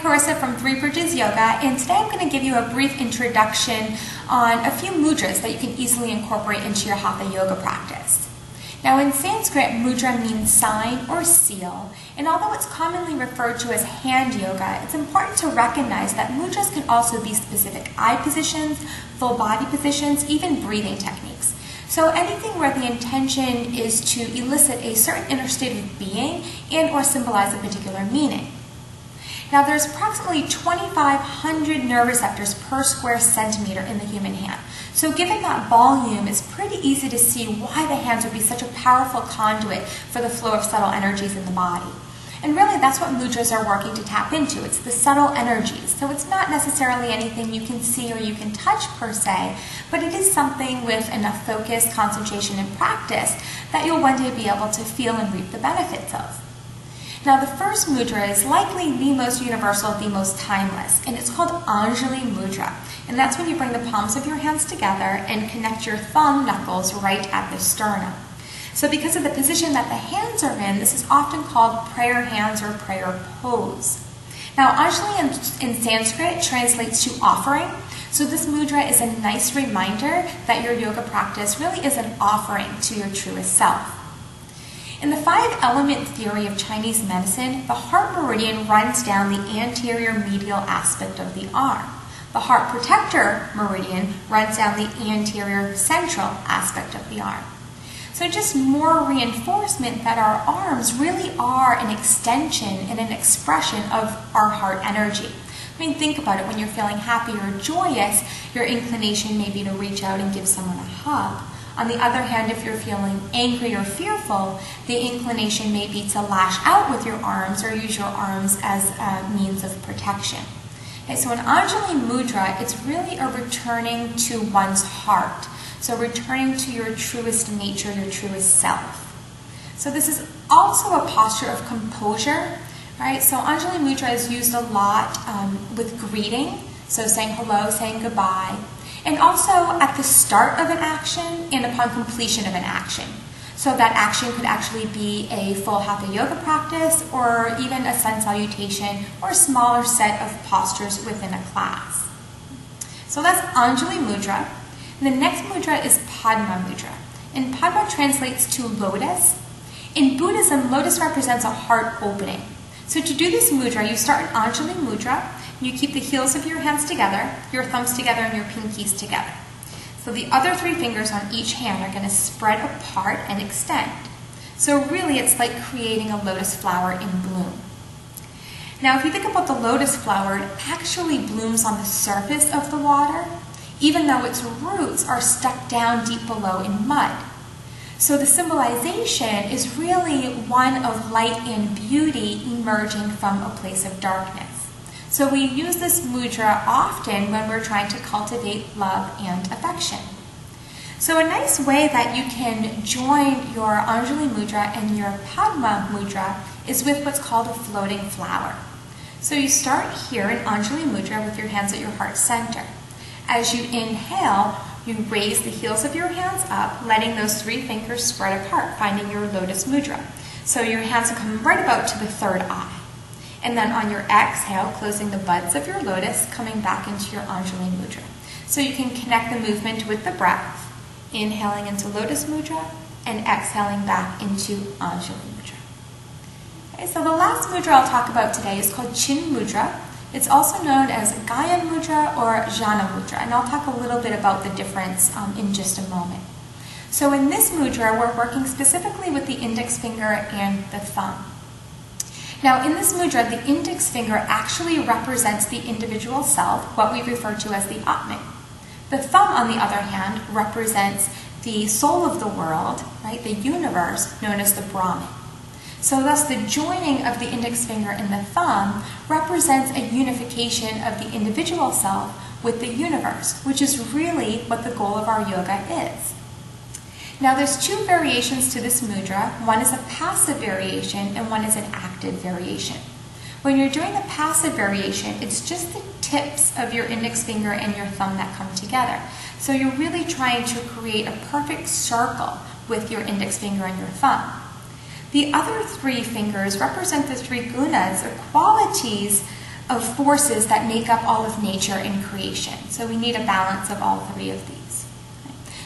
Carissa from Three Bridges Yoga, and today I'm going to give you a brief introduction on a few mudras that you can easily incorporate into your Hatha yoga practice. Now in Sanskrit, mudra means sign or seal, and although it's commonly referred to as hand yoga, it's important to recognize that mudras can also be specific eye positions, full body positions, even breathing techniques. So anything where the intention is to elicit a certain inner state of being and or symbolize a particular meaning. Now there's approximately 2,500 nerve receptors per square centimeter in the human hand. So given that volume, it's pretty easy to see why the hands would be such a powerful conduit for the flow of subtle energies in the body. And really that's what mudras are working to tap into. It's the subtle energies. So it's not necessarily anything you can see or you can touch per se, but it is something with enough focus, concentration, and practice that you'll one day be able to feel and reap the benefits of. Now the first mudra is likely the most universal, the most timeless, and it's called Anjali Mudra. And that's when you bring the palms of your hands together and connect your thumb knuckles right at the sternum. So because of the position that the hands are in, this is often called prayer hands or prayer pose. Now Anjali in Sanskrit translates to offering, so this mudra is a nice reminder that your yoga practice really is an offering to your truest self. In the five-element theory of Chinese medicine, the heart meridian runs down the anterior medial aspect of the arm. The heart protector meridian runs down the anterior central aspect of the arm. So just more reinforcement that our arms really are an extension and an expression of our heart energy. I mean, think about it. When you're feeling happy or joyous, your inclination may be to reach out and give someone a hug. On the other hand, if you're feeling angry or fearful, the inclination may be to lash out with your arms or use your arms as a means of protection. Okay, so in Anjali Mudra, it's really a returning to one's heart. So returning to your truest nature, your truest self. So this is also a posture of composure, right? So Anjali Mudra is used a lot with greeting, so saying hello, saying goodbye, and also at the start of an action and upon completion of an action. So that action could actually be a full Hatha yoga practice or even a sun salutation or a smaller set of postures within a class. So that's Anjali Mudra. And the next mudra is Padma Mudra. And Padma translates to lotus. In Buddhism, lotus represents a heart opening. So to do this mudra, you start in Anjali Mudra. You keep the heels of your hands together, your thumbs together, and your pinkies together. So the other three fingers on each hand are going to spread apart and extend. So really it's like creating a lotus flower in bloom. Now if you think about the lotus flower, it actually blooms on the surface of the water, even though its roots are stuck down deep below in mud. So the symbolization is really one of light and beauty emerging from a place of darkness. So we use this mudra often when we're trying to cultivate love and affection. So a nice way that you can join your Anjali Mudra and your Padma Mudra is with what's called a floating flower. So you start here in Anjali Mudra with your hands at your heart center. As you inhale, you raise the heels of your hands up, letting those three fingers spread apart, finding your lotus mudra. So your hands will come right about to the third eye. And then on your exhale, closing the buds of your lotus, coming back into your Anjali Mudra. So you can connect the movement with the breath, inhaling into lotus mudra and exhaling back into Anjali Mudra. Okay, so the last mudra I'll talk about today is called Chin Mudra. It's also known as Gyan Mudra or Jhana Mudra, and I'll talk a little bit about the difference in just a moment. So in this mudra, we're working specifically with the index finger and the thumb. Now in this mudra, the index finger actually represents the individual self, what we refer to as the Atman. The thumb, on the other hand, represents the soul of the world, right, the universe, known as the Brahman. So thus the joining of the index finger and the thumb represents a unification of the individual self with the universe, which is really what the goal of our yoga is. Now there's two variations to this mudra. One is a passive variation and one is an active variation. When you're doing the passive variation, it's just the tips of your index finger and your thumb that come together. So you're really trying to create a perfect circle with your index finger and your thumb. The other three fingers represent the three gunas, or qualities of forces that make up all of nature and creation. So we need a balance of all three of these.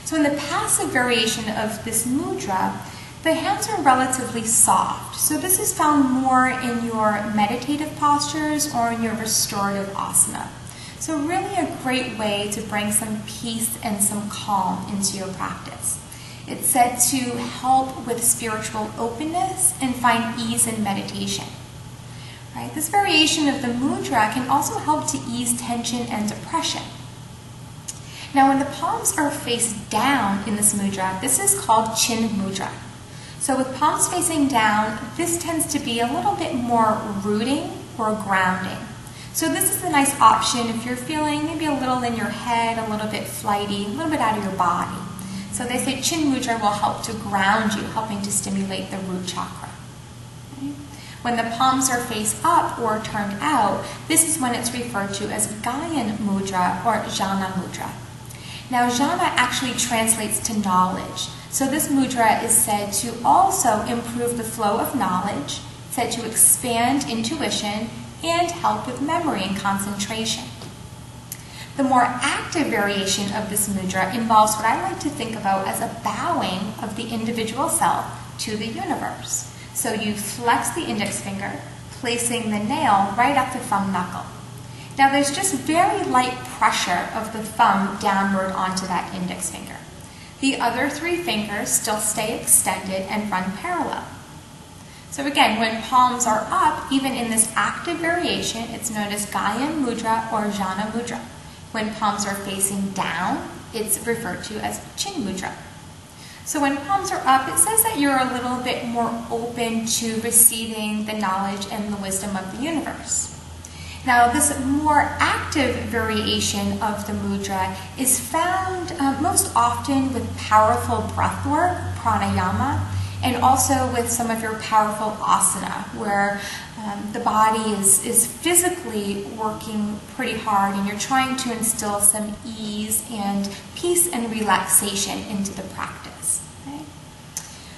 So in the passive variation of this mudra, the hands are relatively soft. So this is found more in your meditative postures or in your restorative asana. So really a great way to bring some peace and some calm into your practice. It's said to help with spiritual openness and find ease in meditation. Right? This variation of the mudra can also help to ease tension and depression. Now when the palms are face down in this mudra, this is called chin mudra. So with palms facing down, this tends to be a little bit more rooting or grounding. So this is a nice option if you're feeling maybe a little in your head, a little bit flighty, a little bit out of your body. So they say chin mudra will help to ground you, helping to stimulate the root chakra. Okay? When the palms are face up or turned out, this is when it's referred to as Gyan mudra or Jhana mudra. Now jhana actually translates to knowledge. So this mudra is said to also improve the flow of knowledge, said to expand intuition, and help with memory and concentration. The more active variation of this mudra involves what I like to think about as a bowing of the individual self to the universe. So you flex the index finger, placing the nail right up the thumb knuckle. Now there's just very light pressure of the thumb downward onto that index finger. The other three fingers still stay extended and run parallel. So again, when palms are up, even in this active variation, it's known as Gyan mudra or Jhana mudra. When palms are facing down, it's referred to as chin mudra. So when palms are up, it says that you're a little bit more open to receiving the knowledge and the wisdom of the universe. Now, this more active variation of the mudra is found most often with powerful breath work, pranayama, and also with some of your powerful asana, where the body is physically working pretty hard and you're trying to instill some ease and peace and relaxation into the practice. Okay?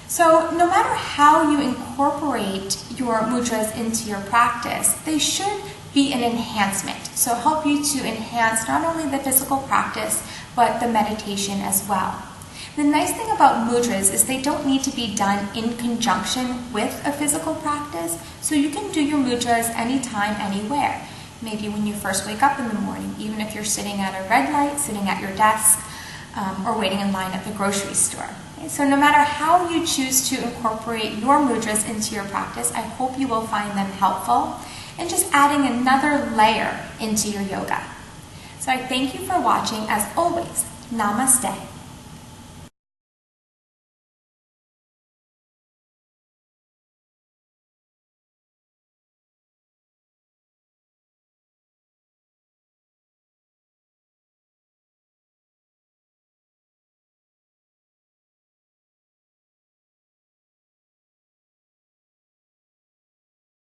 So no matter how you incorporate your mudras into your practice, they should be an enhancement. So help you to enhance not only the physical practice, but the meditation as well. The nice thing about mudras is they don't need to be done in conjunction with a physical practice, so you can do your mudras anytime, anywhere. Maybe when you first wake up in the morning, even if you're sitting at a red light, sitting at your desk, or waiting in line at the grocery store. Okay? So no matter how you choose to incorporate your mudras into your practice, I hope you will find them helpful and just adding another layer into your yoga. So I thank you for watching. As always, namaste.